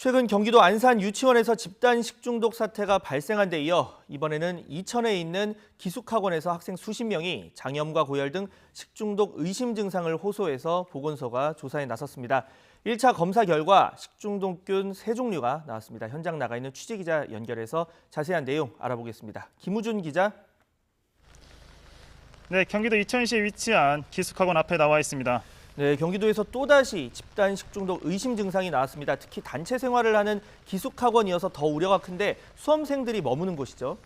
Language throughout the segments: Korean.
최근 경기도 안산 유치원에서 집단 식중독 사태가 발생한 데 이어 이번에는 이천에 있는 기숙학원에서 학생 수십 명이 장염과 고열 등 식중독 의심 증상을 호소해서 보건소가 조사에 나섰습니다. 1차 검사 결과 식중독균 3종류가 나왔습니다. 현장 나가 있는 취재기자 연결해서 자세한 내용 알아보겠습니다. 김우준 기자. 네, 경기도 이천시에 위치한 기숙학원 앞에 나와 있습니다. 네, 경기도에서 또다시 집단 식중독 의심 증상이 나왔습니다. 특히 단체 생활을 하는 기숙학원이어서 더 우려가 큰데 수험생들이 머무는 곳이죠.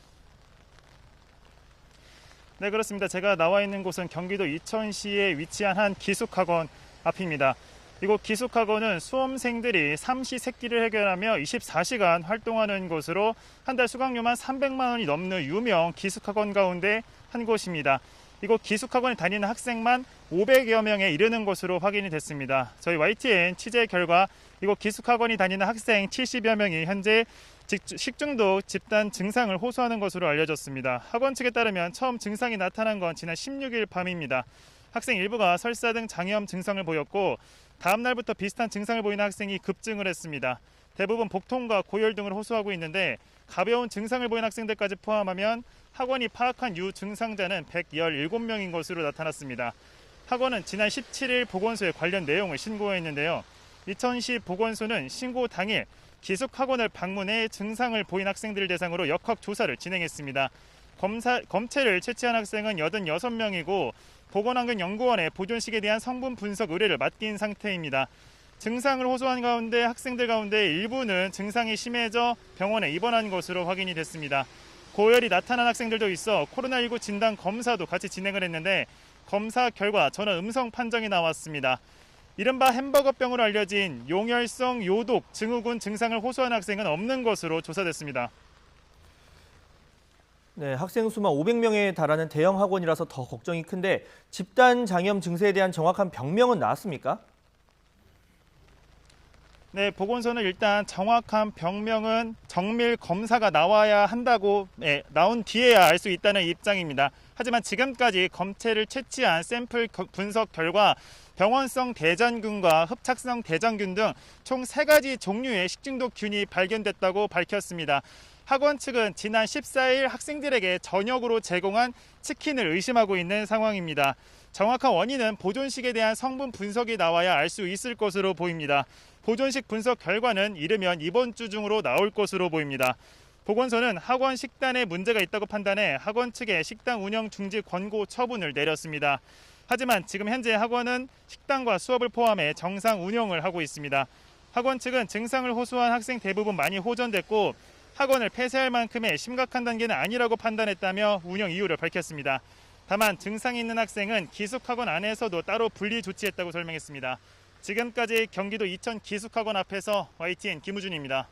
네, 그렇습니다. 제가 나와 있는 곳은 경기도 이천시에 위치한 한 기숙학원 앞입니다. 이곳 기숙학원은 수험생들이 삼시세끼를 해결하며 24시간 활동하는 곳으로 한 달 수강료만 300만 원이 넘는 유명 기숙학원 가운데 한 곳입니다. 이곳 기숙학원에 다니는 학생만 500여 명에 이르는 것으로 확인이 됐습니다. 저희 YTN 취재 결과 이곳 기숙학원이 다니는 학생 70여 명이 현재 식중독 집단 증상을 호소하는 것으로 알려졌습니다. 학원 측에 따르면 처음 증상이 나타난 건 지난 16일 밤입니다. 학생 일부가 설사 등 장염 증상을 보였고 다음 날부터 비슷한 증상을 보이는 학생이 급증을 했습니다. 대부분 복통과 고열 등을 호소하고 있는데 가벼운 증상을 보이는 학생들까지 포함하면 학원이 파악한 유증상자는 117명인 것으로 나타났습니다. 학원은 지난 17일 보건소에 관련 내용을 신고했는데요. 이천시 보건소는 신고 당일 기숙학원을 방문해 증상을 보인 학생들을 대상으로 역학 조사를 진행했습니다. 검체를 채취한 학생은 86명이고 보건환경연구원에 보존식에 대한 성분 분석 의뢰를 맡긴 상태입니다. 증상을 호소한 가운데 학생들 가운데 일부는 증상이 심해져 병원에 입원한 것으로 확인이 됐습니다. 고열이 나타난 학생들도 있어 코로나19 진단 검사도 같이 진행을 했는데 검사 결과 전원 음성 판정이 나왔습니다. 이른바 햄버거병으로 알려진 용혈성 요독 증후군 증상을 호소한 학생은 없는 것으로 조사됐습니다. 네, 학생 수만 500명에 달하는 대형 학원이라서 더 걱정이 큰데 집단 장염 증세에 대한 정확한 병명은 나왔습니까? 네, 보건소는 일단 정확한 병명은 정밀 검사가 나와야 한다고 나온 뒤에야 알 수 있다는 입장입니다. 하지만 지금까지 검체를 채취한 샘플 분석 결과 병원성 대장균과 흡착성 대장균 등 총 3가지 종류의 식중독균이 발견됐다고 밝혔습니다. 학원 측은 지난 14일 학생들에게 저녁으로 제공한 치킨을 의심하고 있는 상황입니다. 정확한 원인은 보존식에 대한 성분 분석이 나와야 알 수 있을 것으로 보입니다. 보존식 분석 결과는 이르면 이번 주 중으로 나올 것으로 보입니다. 보건소는 학원 식단에 문제가 있다고 판단해 학원 측에 식당 운영 중지 권고 처분을 내렸습니다. 하지만 지금 현재 학원은 식당과 수업을 포함해 정상 운영을 하고 있습니다. 학원 측은 증상을 호소한 학생 대부분 많이 호전됐고 학원을 폐쇄할 만큼의 심각한 단계는 아니라고 판단했다며 운영 이유를 밝혔습니다. 다만 증상이 있는 학생은 기숙학원 안에서도 따로 분리 조치했다고 설명했습니다. 지금까지 경기도 이천 기숙학원 앞에서 YTN 김우준입니다.